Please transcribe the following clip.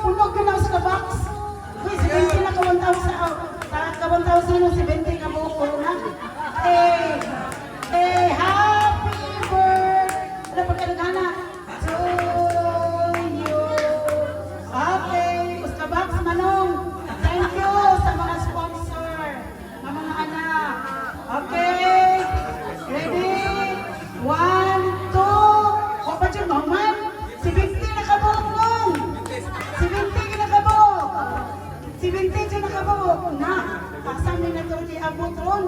puno ka na sa box. Uy, si 20 na kawantaw sino, si 20 ka buko na. Happy birthday! Ano pagkalagana? To you. Okay, Uska Box, Manong. Thank you sa mga sponsor, ng mga anak. Okay, ready? 1, 2, o pa dyan, Maman? Si 20 nakabuok nung. Si 20 nakabuok. Si 20 dyan nakabuok. Na, pasamin na ito di abot ron.